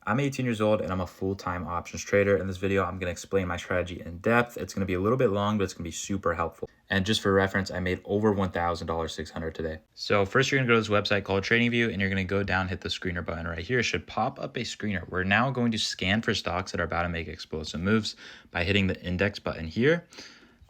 I'm 18 years old and I'm a full-time options trader. In this video, I'm going to explain my strategy in depth. It's going to be a little bit long, but it's going to be super helpful. And just for reference, I made over $1,600 today. So first you're going to go to this website called TradingView and you're going to go down, hit the screener button right here. It should pop up a screener. We're now going to scan for stocks that are about to make explosive moves by hitting the index button here.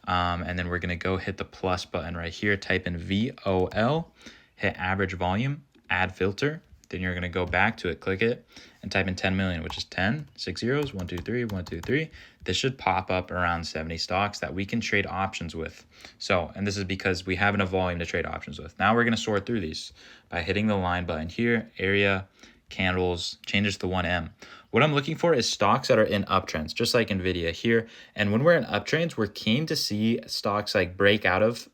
And then we're going to go hit the plus button right here, type in VOL, hit average volume, add filter. Then you're going to go back to it, click it, and type in 10 million, which is 10, 6 zeros, 1, 2, 3, 1, 2, 3. This should pop up around 70 stocks that we can trade options with. So, and this is because we have enough volume to trade options with. Now we're going to sort through these by hitting the line button here, area, candles, changes to 1M. What I'm looking for is stocks that are in uptrends, just like NVIDIA here. And when we're in uptrends, we're keen to see stocks like break out of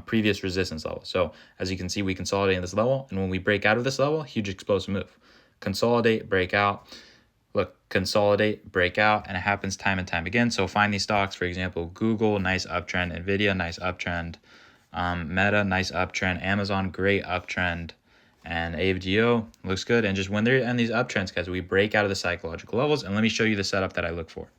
previous resistance level. So as you can see, we consolidate this level. And when we break out of this level, huge explosive move. Consolidate, break out. Look, consolidate, break out, and it happens time and time again. So find these stocks, for example, Google, nice uptrend, NVIDIA, nice uptrend, Meta, nice uptrend, Amazon, great uptrend, and AVGO looks good. And just when they're in these uptrends, guys, we break out of the psychological levels. And let me show you the setup that I look for.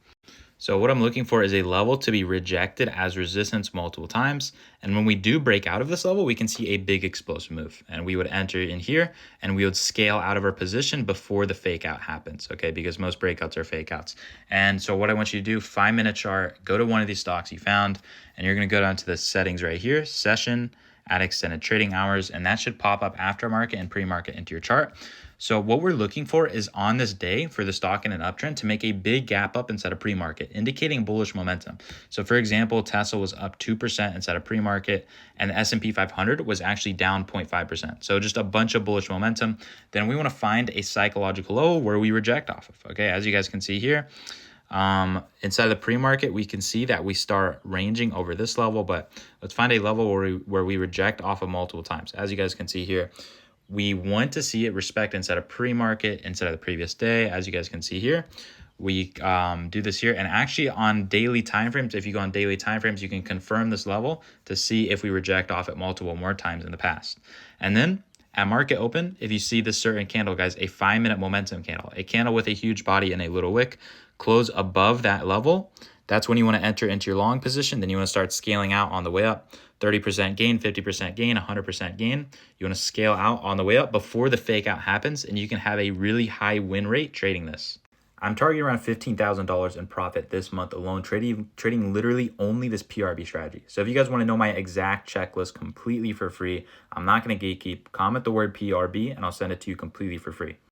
So what I'm looking for is a level to be rejected as resistance multiple times. And when we do break out of this level, we can see a big explosive move. And we would enter in here and we would scale out of our position before the fake out happens, okay? Because most breakouts are fake outs. And so what I want you to do, 5-minute chart, go to one of these stocks you found, and you're gonna go down to the settings right here, session, add extended trading hours, and that should pop up aftermarket and pre-market into your chart. So what we're looking for is on this day for the stock in an uptrend to make a big gap up instead of pre-market, indicating bullish momentum. So for example, Tesla was up 2% instead of pre-market, and the S&P 500 was actually down 0.5%. So just a bunch of bullish momentum. Then we want to find a psychological low where we reject off of, okay? As you guys can see here, inside of the pre-market, we can see that we start ranging over this level, but let's find a level where we reject off of multiple times. As you guys can see here, we want to see it respect instead of pre-market, instead of the previous day. As you guys can see here, we do this here. And actually on daily timeframes, if you go on daily timeframes, you can confirm this level to see if we reject off it multiple more times in the past. And then at market open, if you see this certain candle, guys, a 5-minute momentum candle, a candle with a huge body and a little wick, close above that level, that's when you want to enter into your long position. Then you want to start scaling out on the way up. 30% gain, 50% gain, 100% gain. You want to scale out on the way up before the fake out happens, and you can have a really high win rate trading this. I'm targeting around $15,000 in profit this month alone, trading literally only this PRB strategy. So if you guys want to know my exact checklist completely for free, I'm not going to gatekeep. Comment the word PRB and I'll send it to you completely for free.